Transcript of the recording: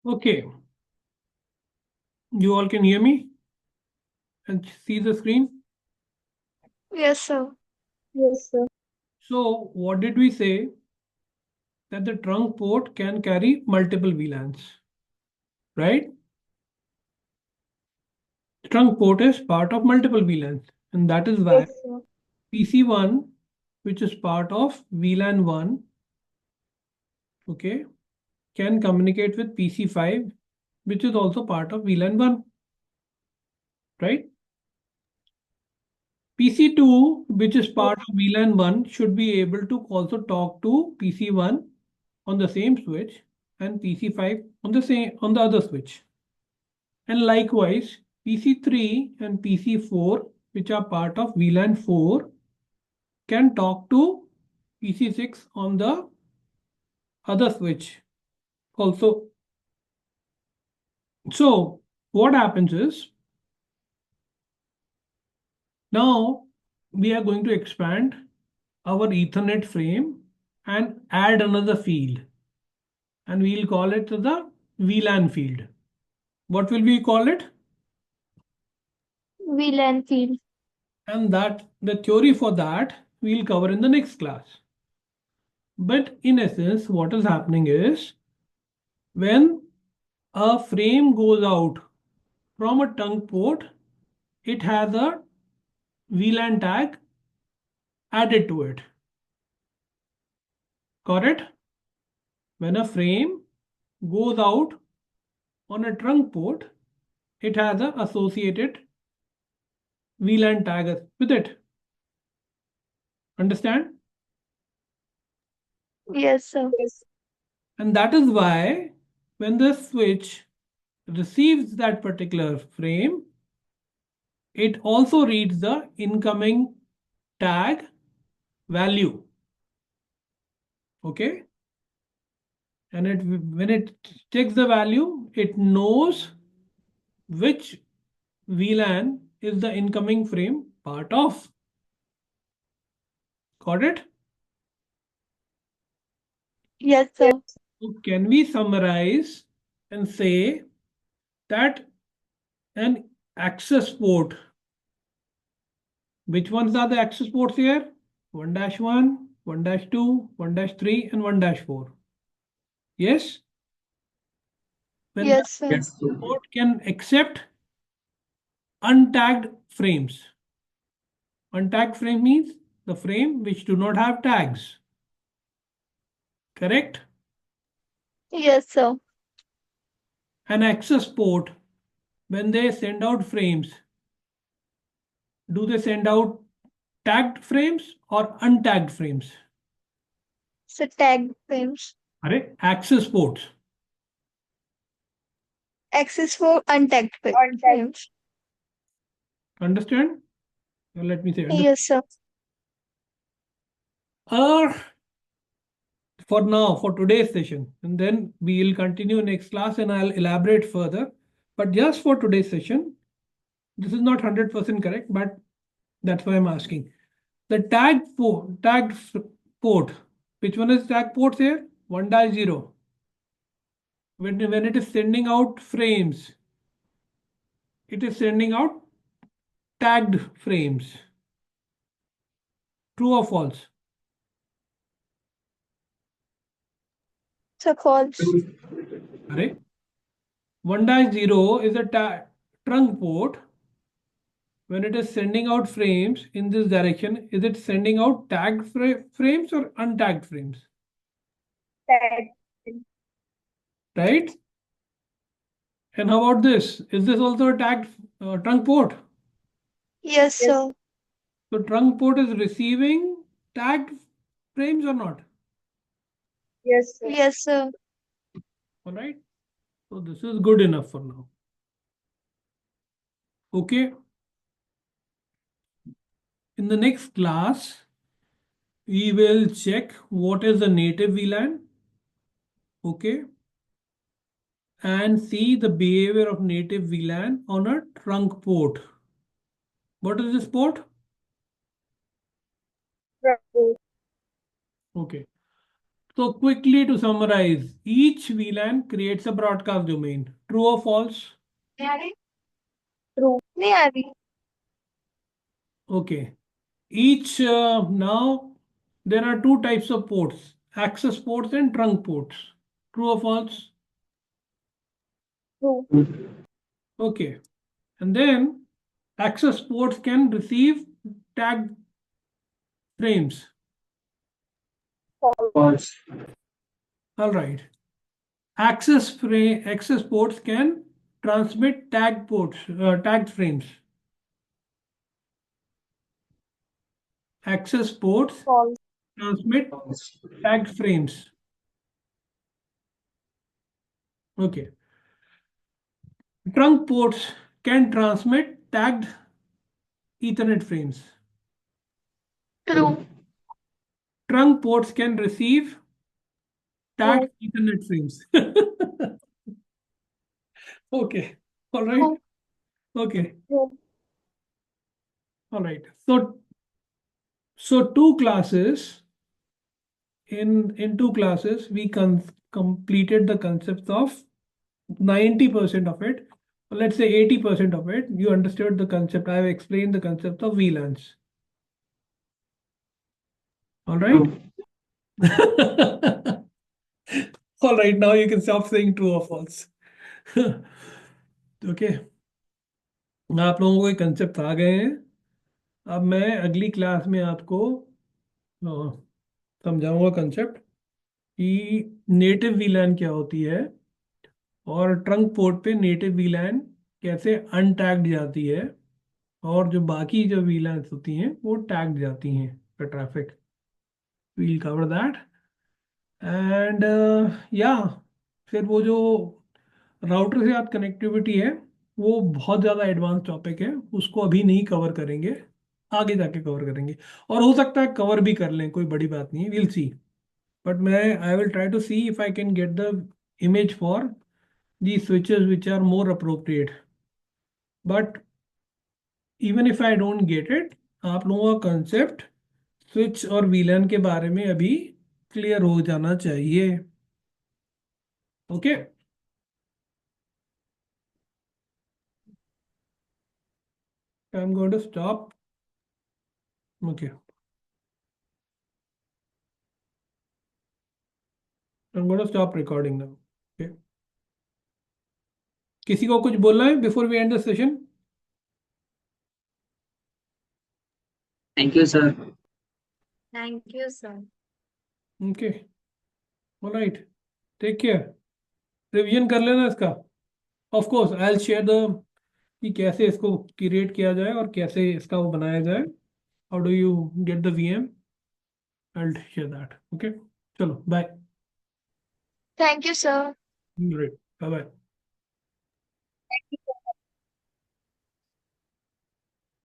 Okay, you all can hear me and see the screen? Yes, sir. Yes, sir. So what did we say? That the trunk port can carry multiple VLANs, right? Trunk port is part of multiple VLANs, and that is why Yes, sir. PC1, which is part of VLAN 1, okay, can communicate with PC5, which is also part of VLAN 1, right? PC2, which is part of VLAN 1, should be able to also talk to PC1 on the same switch and PC5 on the other switch. And likewise, PC3 and PC4, which are part of VLAN 4, can talk to PC6 on the other switch also. So what happens is, now we are going to expand our Ethernet frame and add another field, and we'll call it the VLAN field. What will we call it? VLAN field. And that the theory for that we'll cover in the next class. But in essence, what is happening is, when a frame goes out from a trunk port, it has a VLAN tag added to it. Correct? When a frame goes out on a trunk port, it has an associated VLAN tag with it. Understand? Yes, sir. Yes. And that is why when the switch receives that particular frame, it also reads the incoming tag value. Okay? And when it checks the value, it knows which VLAN is the incoming frame part of. Got it? Yes, Yes. sir. So can we summarize and say that an access port, which ones are the access ports here? 1-1, 1-2, 1-3, and 1-4. Yes? When Yes, the sir. Yes, sir. port can accept untagged frames. Untagged frame means the frame which do not have tags. Correct? Yes, sir. An access port, when they send out frames, do they send out tagged frames or untagged frames? So tag frames. Access ports. Access for untagged Untagged. frames. Understand? Now let me say. Yes, sir. For now, for today's session, and then we will continue next class and I'll elaborate further. But just for today's session, this is not 100% correct, but that's why I'm asking. The tagged port, which one is tag port here? 1-0. When it is sending out frames, it is sending out tagged frames. True or false? So false. Correct. 1-0 is a trunk port. When it is sending out frames in this direction, is it sending out tagged frames or untagged frames? Tagged. Right? And how about this? Is this also a tagged trunk port? Yes, Yes. sir. So trunk port is receiving tagged frames or not? Yes, sir. Yes, sir. All right. So this is good enough for now. Okay. In the next class, we will check what is the native VLAN. Okay. And see the behavior of native VLAN on a trunk port. What is this port? True. Okay. So quickly to summarize, each VLAN creates a broadcast domain. True or false? True. नहीं आ रही. Okay. Each now there are two types of ports: access ports and trunk ports. True or false? True. Okay. And then access ports can receive tagged frames. False. All right. Access ports can transmit tagged frames. Access ports False. transmit tagged frames. Okay. Trunk ports can transmit tagged Ethernet frames. True. Trunk ports can receive tagged True. Ethernet frames. Okay. All right. True. Okay. True. All right. So two classes in two classes we completed the concepts of 90% of it. Let's say 80% of it. You understood the concept. I have explained the concept of VLANs. All right. All right. Now you can stop saying true or false. Okay, आप लोगों को ये concept आ गए हैं. अब मैं अगली class में आपको अ, समझाऊंगा कंसेप्ट कि नेटिव वीलैन क्या होती है और ट्रंक पोर्ट पे नेटिव वीलैन कैसे अनटैग्ड जाती है और जो बाकी जो वीलैंस होती हैं वो टैग्ड जाती हैं for traffic. We'll cover that and या फिर वो जो राउटर से साथ कनेक्टिविटी है वो बहुत ज़्यादा एडवांस टॉपिक है, उसको अभी नहीं कवर करेंगे, आगे जाके कवर करेंगे. और हो सकता है कवर भी कर लें, कोई बड़ी बात नहीं है, विल सी. बट मैं I will try to see if I can get the image for these switches which are more appropriate. But even if I don't get it, आप लोगों का कंसेप्ट स्विच और वीलन के बारे में अभी clear हो जाना चाहिए. Okay. I'm going to stop. Okay. I'm going to stop recording now. Okay. किसी को कुछ बोलना है before we end the session? Thank you, sir. Thank you, sir. Okay. Alright. Take care. Revision कर लेना इसका. Of course I will share the कि कैसे इसको क्रिएट किया जाए और कैसे इसका वो बनाया जाए. How do you get the VM? I will share that. Okay. चलो bye. Thank you, sir. Great. Bye bye.